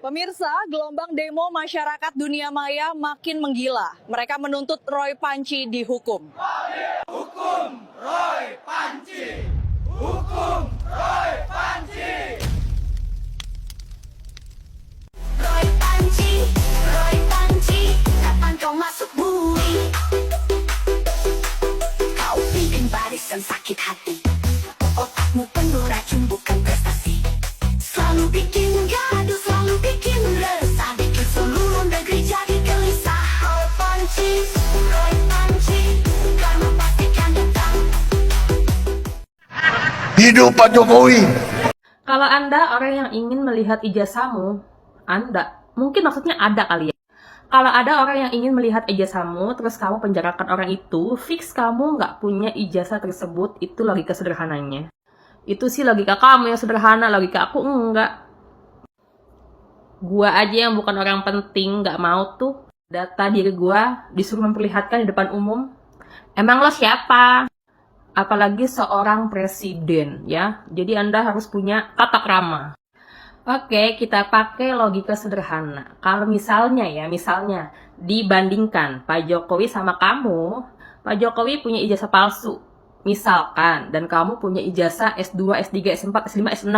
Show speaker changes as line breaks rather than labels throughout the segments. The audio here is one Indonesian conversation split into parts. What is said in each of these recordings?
Pemirsa, gelombang demo masyarakat dunia maya makin menggila. Mereka menuntut Roy Panci dihukum.
Hukum Roy Panci! Hukum Roy Panci!
Roy Panci, Roy Panci, kapan kau masuk bui? Kau bikin barisan sakit hati. Otakmu penuh racun bukan prestasi. Selalu bikin gaduh, selalu bikin resah, bikin seluruh negeri jadi gelisah. Roy Panci, karma pastikan datang.
Hidup Pak Jokowi.
Kalau Anda orang yang ingin melihat ijazahmu, Anda, mungkin maksudnya ada kali ya. Kalau ada orang yang ingin melihat ijazahmu, terus kamu penjarakan orang itu, fix kamu nggak punya ijazah tersebut, itu logika sederhananya. Itu sih logika kamu yang sederhana, logika aku enggak. Gua aja yang bukan orang penting, nggak mau tuh data diri gua disuruh memperlihatkan di depan umum. Emang lo siapa? Apalagi seorang presiden, ya. Jadi Anda harus punya tata krama. Oke, kita pakai logika sederhana. Kalau misalnya dibandingkan Pak Jokowi sama kamu, Pak Jokowi punya ijazah palsu, misalkan, dan kamu punya ijazah S2, S3, S4, S5, S6,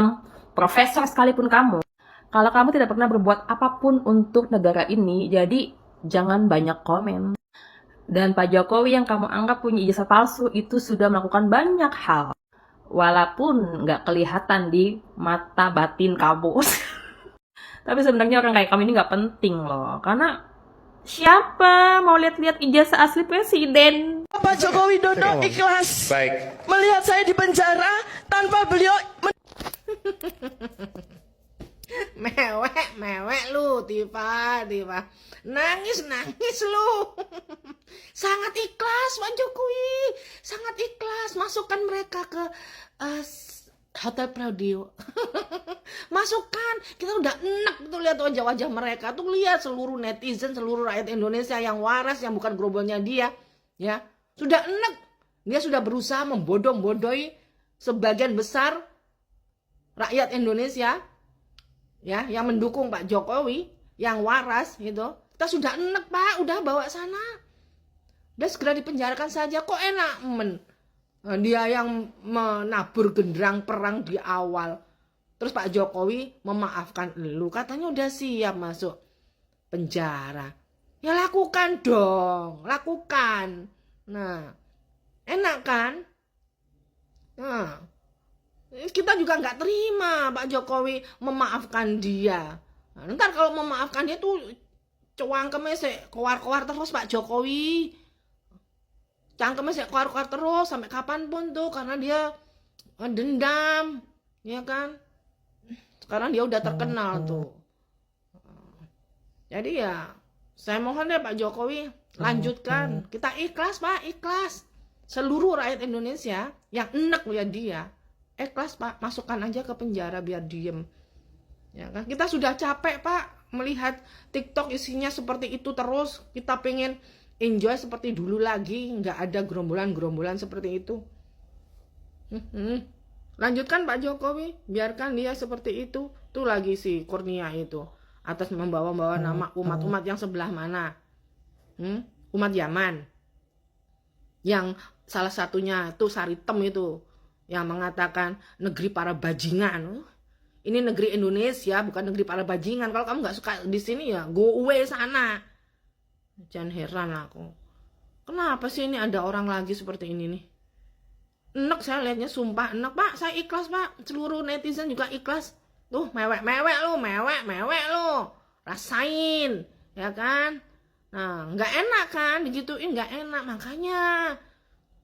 profesor sekalipun kamu. Kalau kamu tidak pernah berbuat apapun untuk negara ini, jadi jangan banyak komen. Dan Pak Jokowi yang kamu anggap punya ijazah palsu itu sudah melakukan banyak hal. Walaupun nggak kelihatan di mata batin kamu. Tapi sebenarnya orang kayak kamu ini nggak penting loh. Karena siapa mau lihat-lihat ijazah asli presiden?
Pak Joko Widodo ikhlas melihat saya di penjara tanpa beliau mewek lu Tifa nangis lu. Sangat ikhlas Pak Jokowi, sangat ikhlas masukkan mereka ke Hotel Praudio. Masukkan, kita udah enak tuh lihat wajah-wajah mereka tuh, lihat seluruh netizen, seluruh rakyat Indonesia yang waras, yang bukan gerombolnya dia, ya sudah enak. Dia sudah berusaha membodoh-bodohi sebagian besar rakyat Indonesia, ya, yang mendukung Pak Jokowi, yang waras gitu. Kita sudah enak Pak, udah bawa sana, udah segera dipenjarakan saja. Kok enak dia yang menabur genderang perang di awal, terus Pak Jokowi memaafkan lu, katanya udah siap masuk penjara. Ya lakukan dong, lakukan. Nah, enak kan? Nah, kita juga nggak terima Pak Jokowi memaafkan dia. Nah, ntar kalau memaafkan dia tuh cangkemnya keluar-keluar terus Pak Jokowi. Cangkemnya keluar-keluar terus sampai kapanpun tuh, karena dia dendam, ya kan? Sekarang dia udah terkenal tuh. Jadi ya, saya mohon deh Pak Jokowi lanjutkan. Kita ikhlas Pak, ikhlas. Seluruh rakyat Indonesia yang enek lihat dia, ikhlas Pak, masukkan aja ke penjara biar diem. Ya kan? Kita sudah capek Pak melihat TikTok isinya seperti itu terus. Kita pengen enjoy seperti dulu lagi, nggak ada gerombolan-gerombolan seperti itu. Lanjutkan Pak Jokowi, biarkan dia seperti itu. Tuh lagi si Kurnia itu, atas membawa-bawa nama umat-umat yang sebelah mana? Umat Yaman. Yang salah satunya tuh Saritem itu, yang mengatakan negeri para bajingan. Ini negeri Indonesia, bukan negeri para bajingan. Kalau kamu nggak suka di sini ya go away sana. Jangan heran aku. Kenapa sih ini ada orang lagi seperti ini nih? Enak saya lihatnya, sumpah enak Pak. Saya ikhlas Pak. Seluruh netizen juga ikhlas. Tuh mewek lu. Rasain, ya kan? Nah, nggak enak kan? Digituin nggak enak. Makanya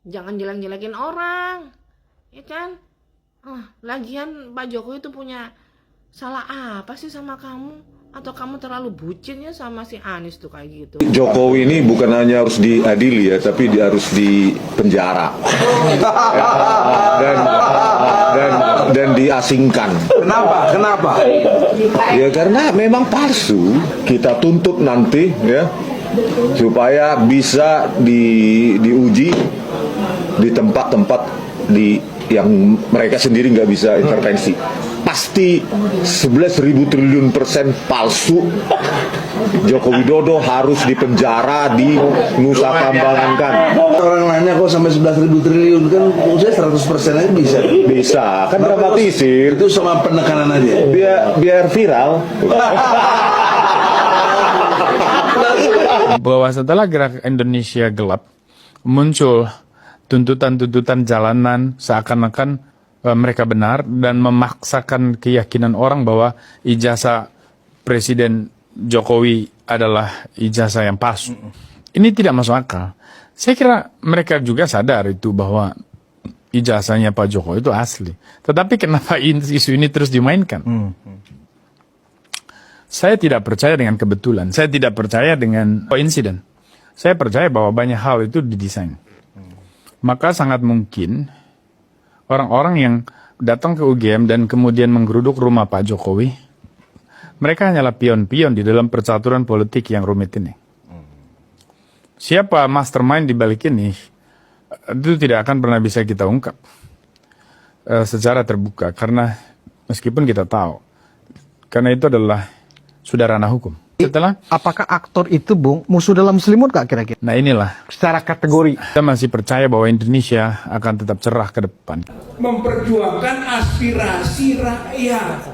jangan jelek-jelekin orang, ya kan? Lagian Pak Jokowi itu punya salah apa sih sama kamu? Atau kamu terlalu bucin ya sama si Anies tuh kayak gitu?
Jokowi ini bukan hanya harus diadili ya, tapi harus dipenjara dan diasingkan.
Kenapa?
Ya karena memang palsu. Kita tuntut nanti ya supaya bisa diuji di tempat-tempat yang mereka sendiri nggak bisa intervensi. pasti 11.000 triliun % palsu. Joko Widodo harus dipenjara di Nusa Kambangan kan.
Orang nanya kok sampai 11.000 triliun kan, saya 100% aja bisa.
Bisa, kan dramatisir.
Itu sama penekanan aja.
Biar viral.
Bahwa setelah gerak Indonesia gelap, muncul tuntutan-tuntutan jalanan seakan-akan mereka benar dan memaksakan keyakinan orang bahwa ijazah Presiden Jokowi adalah ijazah yang palsu. Ini tidak masuk akal. Saya kira mereka juga sadar itu bahwa ijazahnya Pak Jokowi itu asli. Tetapi kenapa isu ini terus dimainkan? Saya tidak percaya dengan kebetulan. Saya tidak percaya dengan insiden. Saya percaya bahwa banyak hal itu didesain. Maka sangat mungkin orang-orang yang datang ke UGM dan kemudian menggeruduk rumah Pak Jokowi, mereka hanyalah pion-pion di dalam percaturan politik yang rumit ini. Siapa mastermind di balik ini, itu tidak akan pernah bisa kita ungkap secara terbuka. Karena meskipun kita tahu, karena itu adalah sudah ranah hukum. Setelah,
apakah aktor itu, Bung, musuh dalam selimut gak kira-kira?
nah inilah,
Secara kategori.
kita masih percaya bahwa Indonesia akan tetap cerah ke depan.
Memperjuangkan aspirasi rakyat,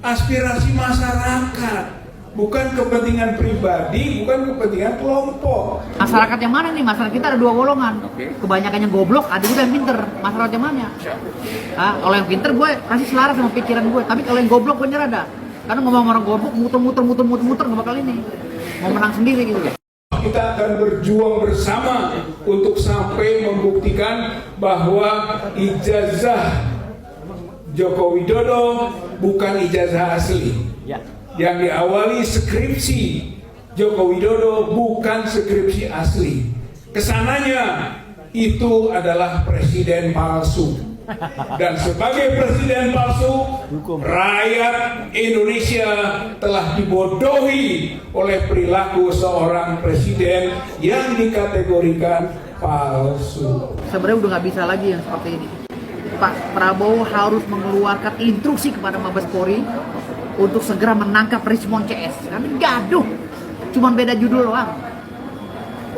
aspirasi masyarakat, bukan kepentingan pribadi, bukan kepentingan kelompok.
Masyarakat yang mana nih? Masyarakat kita ada dua golongan. Kebanyakan yang goblok, ada juga yang pinter. Masyarakat yang mana? Kalau yang pinter gue kasih selaras sama pikiran gue. Tapi kalau yang goblok gue nyerah dah. Karena ngomong orang goblok muter nggak bakal ini. Mau menang sendiri gitu.
Kita akan berjuang bersama untuk sampai membuktikan bahwa ijazah Joko Widodo bukan ijazah asli. Yang diawali skripsi Joko Widodo bukan skripsi asli. Kesananya itu adalah presiden palsu. Dan sebagai presiden palsu, rakyat Indonesia telah dibodohi oleh perilaku seorang presiden yang dikategorikan palsu.
Sebenarnya udah nggak bisa lagi yang seperti ini. Pak Prabowo harus mengeluarkan instruksi kepada Mabes Polri untuk segera menangkap Rismon CS. Karena gaduh, cuma beda judul doang.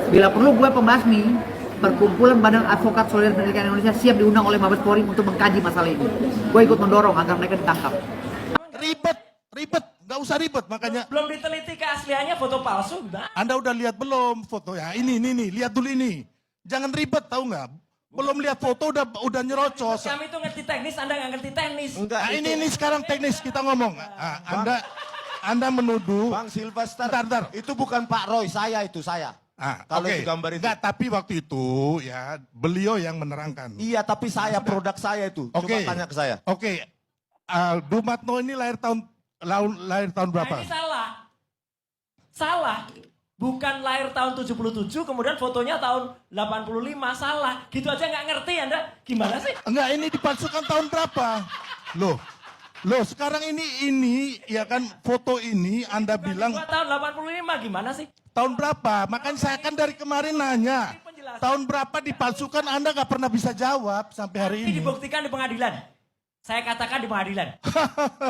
Bila perlu gue pembasmi, Perkumpulan Badan Advokat Solidaritas Pendidikan Indonesia siap diundang oleh Mabes Polri untuk mengkaji masalah ini. Gue ikut mendorong agar mereka ditangkap.
Ribet, nggak usah ribet makanya.
Belum diteliti keasliannya foto palsu,
Anda udah lihat belum foto ya? Ini, lihat dulu ini. Jangan ribet, tahu nggak? Belum lihat foto udah nyerocos.
Kami tuh ngerti teknis, Anda nggak ngerti teknis.
Nah, ini sekarang teknis kita ngomong. Anda menuduh.
Bang Silvester,
Bentar.
itu bukan Pak Roy, saya. Kalau itu gambar itu.
Enggak, tapi waktu itu ya beliau yang menerangkan.
Iya, tapi saya produk saya itu. Coba tanya ke saya.
Oke. Dumatno ini lahir tahun berapa?
Nah, ini salah. Bukan lahir tahun 77, kemudian fotonya tahun 85, salah. Gitu aja nggak ngerti Anda. Gimana sih?
Enggak, ini dipalsukan tahun berapa? Loh, sekarang ini ya kan foto ini Anda bilang
tahun 85, gimana sih?
tahun berapa? Makanya saya kan dari kemarin nanya. Tahun berapa dipalsukan Anda nggak pernah bisa jawab sampai hari ini.
Ini dibuktikan di pengadilan. Saya katakan di pengadilan.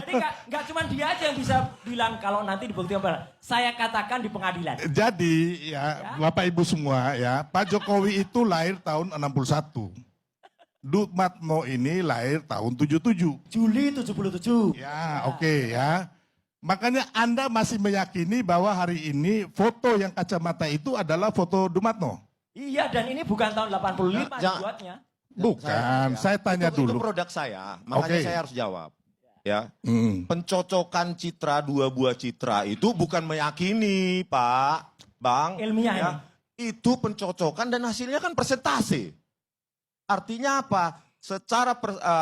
Jadi nggak cuma dia aja yang bisa bilang kalau nanti dibuktikan pengadilan. Saya katakan di pengadilan.
Jadi ya Bapak Ibu semua ya, Pak Jokowi itu lahir tahun 61. Dumatno ini lahir tahun 77.
Juli 77.
Ya, oke ya. Makanya Anda masih meyakini bahwa hari ini foto yang kacamata itu adalah foto Dumatno?
Iya, dan ini bukan tahun 85 dibuatnya.
Bukan, saya tanya dulu.
Itu produk saya, makanya saya harus jawab. Ya, pencocokan citra, 2 buah citra itu bukan meyakini, Pak, Bang.
Ilmiah
ya. Itu pencocokan dan hasilnya kan persentase. Artinya apa? Secara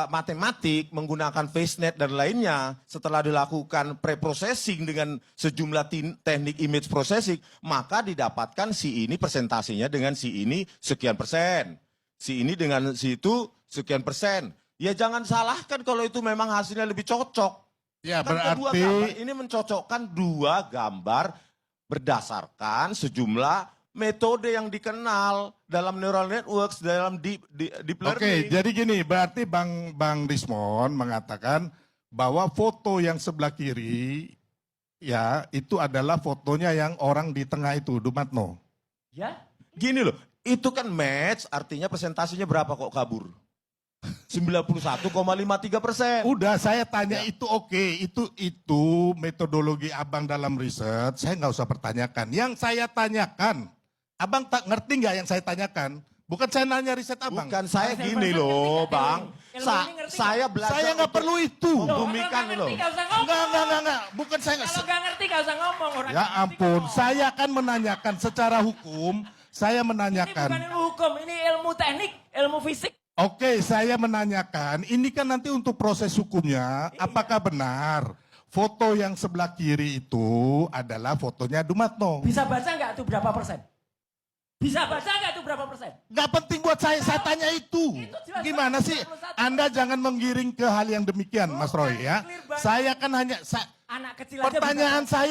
matematik menggunakan FaceNet dan lainnya, setelah dilakukan pre-processing dengan sejumlah teknik image processing, maka didapatkan si ini presentasinya dengan si ini sekian persen. Si ini dengan si itu sekian persen. Ya jangan salahkan kalau itu memang hasilnya lebih cocok.
Ya
kan
berarti
ini mencocokkan 2 gambar berdasarkan sejumlah metode yang dikenal dalam neural networks, dalam deep learning.
Oke, jadi gini, berarti Bang Rismon mengatakan bahwa foto yang sebelah kiri ya itu adalah fotonya yang orang di tengah itu, Dumatno.
Ya?
Gini loh, itu kan match, artinya presentasinya berapa kok kabur? 91,53%.
Udah saya tanya itu oke, itu metodologi abang dalam riset, saya nggak usah pertanyakan. Yang saya tanyakan, abang tak ngerti nggak yang saya tanyakan? Bukan saya nanya riset abang.
Bukan saya gini loh, Bang. Saya belajar.
Saya nggak perlu itu.
Membumikan loh.
Enggak. Bukan saya
Kalau nggak ngerti nggak usah ngomong. Orang
Ya
ngerti
ampun,
kok.
saya akan menanyakan secara hukum. Saya
Ini bukan
menanyakan.
ilmu hukum, ini ilmu teknik, ilmu fisik.
Oke, saya menanyakan. Ini kan nanti untuk proses hukumnya. Apakah benar foto yang sebelah kiri itu adalah fotonya Dumatno?
Bisa baca nggak tuh berapa persen? Bisa baca nggak tuh berapa persen?
Gak penting buat saya tanya itu.
jelas
Gimana
banget,
sih?
91.
Anda jangan menggiring ke hal yang demikian, Mas Roy ya.
clear banget.
Saya kan hanya
Anak kecil aja
pertanyaan
bisa baca.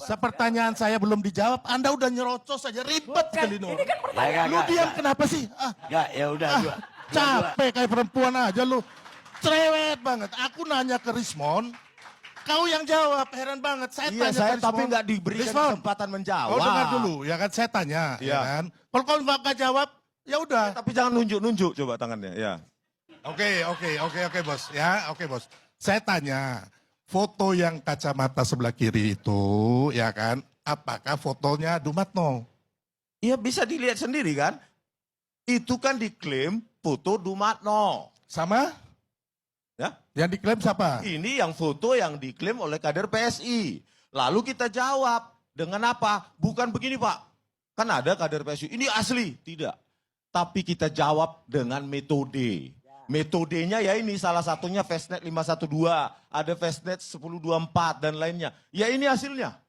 saya, pertanyaan saya belum dijawab. Anda udah nyerocos saja ribet
Bukan,
sekali
ini
Nur.
kan pertanyaan.
Lu diam kenapa sih?
Enggak, ya udah dua.
Capek kayak perempuan aja lu. Cerewet banget. Aku nanya ke Rismon, kau yang jawab. Heran banget. Saya
Iya,
tanya
saya
ke
tapi
Rismon.
nggak diberikan
Rismon,
kesempatan menjawab.
kau dengar dulu, ya kan? Saya tanya, ya
Iya.
kan? Kalau kau nggak jawab, ya udah.
Tapi jangan nunjuk-nunjuk coba tangannya, ya.
Oke, bos. Ya, oke, bos. Saya tanya, foto yang kacamata sebelah kiri itu, ya kan? Apakah fotonya Dumatno?
Iya bisa dilihat sendiri kan. Itu kan diklaim foto Dumatno.
Sama?
Ya.
Yang diklaim siapa?
Ini yang foto yang diklaim oleh kader PSI. Lalu kita jawab dengan apa? Bukan begini Pak. Kan ada kader PSI. Ini asli. Tidak. Tapi kita jawab dengan metode. Metodenya ya ini salah satunya Fastnet 512. Ada Fastnet 1024 dan lainnya. Ya ini hasilnya.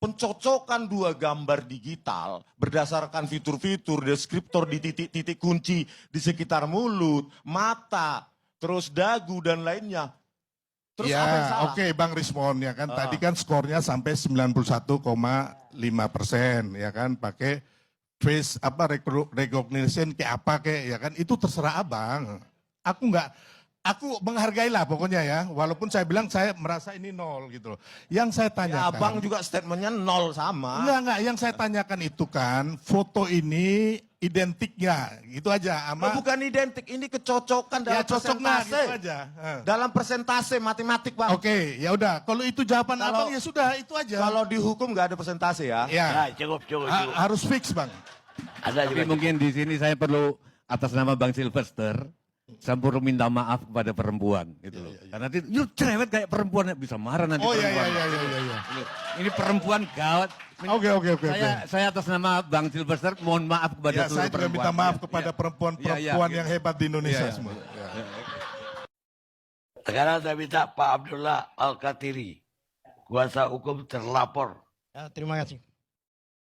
Pencocokan dua gambar digital berdasarkan fitur-fitur deskriptor di titik-titik kunci di sekitar mulut, mata, terus dagu dan lainnya. Terus apa yang
Ya,
salah?
oke Bang Rismon ya kan. Tadi kan skornya sampai 91,5% ya kan. Pakai face recognition kayak apa kayak ya kan. Itu terserah Abang. Aku menghargai lah pokoknya ya. Walaupun saya bilang saya merasa ini 0 gitu loh. Yang saya
Ya,
tanyakan.
abang juga statementnya 0 sama.
Enggak. Yang saya tanyakan itu kan foto ini identiknya gitu aja
Loh,
sama.
bukan identik, ini kecocokan dalam
Ya cocoknya
persentase.
gitu aja.
Dalam persentase matematik Bang.
Oke, ya udah. Kalau itu jawaban
Kalau-
Abang ya sudah itu aja.
Kalau di hukum nggak ada persentase ya.
Ya,
Ya, cukup.
harus fix Bang.
Ada
Tapi
juga.
mungkin di sini saya perlu atas nama Bang Sylvester saya perlu minta maaf kepada perempuan gitu loh. Karena nanti you cerewet kayak perempuan bisa marah nanti
Oh iya.
perempuan. Ini perempuan gawat.
Oke.
Saya atas nama Bang Sylvester mohon maaf kepada
Ya,
seluruh
saya juga
perempuan.
minta maaf
Ya,
kepada
ya.
perempuan-perempuan
Ya,
yang hebat di Indonesia
Ya.
semua.
Sekarang saya minta Pak Abdullah Al-Katiri, kuasa hukum terlapor.
Ya, terima kasih.